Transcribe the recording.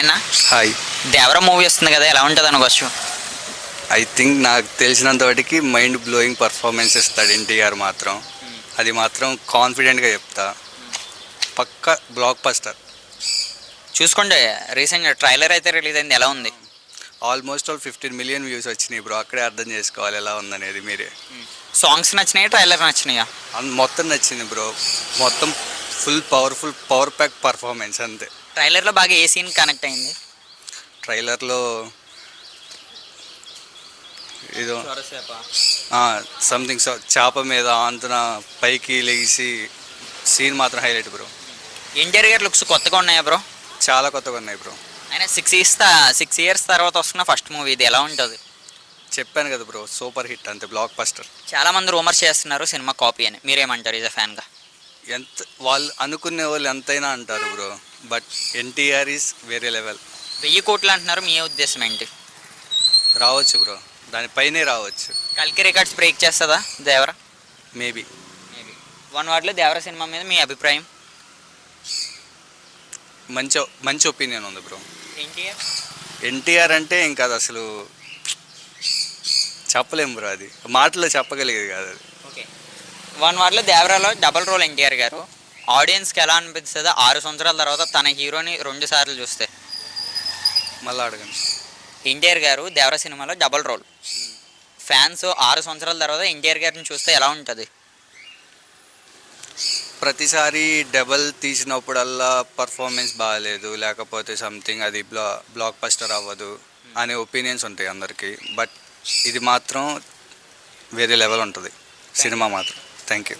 అన్న. హాయ్. దేవర మూవీ వస్తుంది కదా, ఎలా ఉంటుంది అనుకోవచ్చు? ఐ థింక్ నాకు తెలిసినంత వాటికి మైండ్ బ్లోయింగ్ పర్ఫార్మెన్స్ ఇస్తాడు ఎన్టీఆర్ మాత్రం. అది మాత్రం కాన్ఫిడెంట్గా చెప్తా. పక్క బ్లాక్ బస్టర్. చూసుకోండి, రీసెంట్గా ట్రైలర్ అయితే రిలీజ్ అయింది, ఎలా ఉంది? ఆల్మోస్ట్ 15 మిలియన్ వ్యూస్ వచ్చినాయి బ్రో. అక్కడే అర్థం చేసుకోవాలి ఎలా ఉందనేది మీరే. సాంగ్స్ నచ్చినాయి, ట్రైలర్ నచ్చినాయా? మొత్తం నచ్చింది బ్రో. మొత్తం ఫుల్ పవర్ ప్యాక్ పర్ఫార్మెన్స్ అంతే. ట్రైలర్లో బాగా ఏ సీన్ కనెక్ట్ అయింది? ట్రైలర్లో ఏదో సంథింగ్ చేప మీద ఆంతున పైకి లెగిసి సీన్ మాత్రం హైలైట్ బ్రో. ఎన్టీఆర్ గారి లుక్స్ కొత్తగా ఉన్నాయా బ్రో? చాలా కొత్తగా ఉన్నాయి బ్రో. ఆయన 6 ఇయర్స్ తర్వాత వస్తున్న ఫస్ట్ మూవీ, ఇది ఎలా ఉంటుంది? చెప్పాను కదా బ్రో, సూపర్ హిట్ అంతే, బ్లాక్ బస్టర్. చాలామంది రూమర్స్ చేస్తున్నారు సినిమా కాపీ అని, మీరేమంటారు ఈజ్ అ ఫ్యాన్గా? ఎంత వాళ్ళు అనుకునే వాళ్ళు ఎంతైనా అంటారు బ్రో, బట్ ఎన్టీఆర్ ఈజ్ వేరే లెవెల్. 1000 కోట్లు అంటున్నారు, మీ ఉద్దేశం ఏంటి? రావచ్చు బ్రో, దానిపైనే రావచ్చు. కల్కి రికార్డ్స్ బ్రేక్ చేస్తుందా దేవర? మేబీ. వన్ వర్డ్లో దేవర సినిమా మీద మీ అభిప్రాయం? మంచి ఒపీనియన్ ఉంది బ్రో. ఎన్టీఆర్ అంటే ఇంకా అది అసలు చెప్పలేం బ్రో, అది మాటలో చెప్పగలిగేది కాదు అది. ఓకే, వన్ వర్డ్లో దేవరాలో డబల్ రోల్ ఎన్టీఆర్ గారు, ఆడియన్స్కి ఎలా అనిపిస్తుందో 6 సంవత్సరాల తర్వాత తన హీరోని 2 సార్లు చూస్తే? మళ్ళీ అడగండి. ఎన్టీఆర్ గారు దేవర సినిమాలో డబల్ రోల్, ఫ్యాన్స్ 6 సంవత్సరాల తర్వాత ఎన్టీఆర్ గారిని చూస్తే ఎలా ఉంటుంది? ప్రతిసారి డబల్ తీసినప్పుడల్లా పర్ఫార్మెన్స్ బాగాలేదు, లేకపోతే సంథింగ్ అది బ్లాక్ బస్టర్ అవ్వదు అనే ఒపీనియన్స్ ఉంటాయి అందరికీ. బట్ ఇది మాత్రం వేరే లెవెల్ ఉంటుంది సినిమా మాత్రం. Thank you.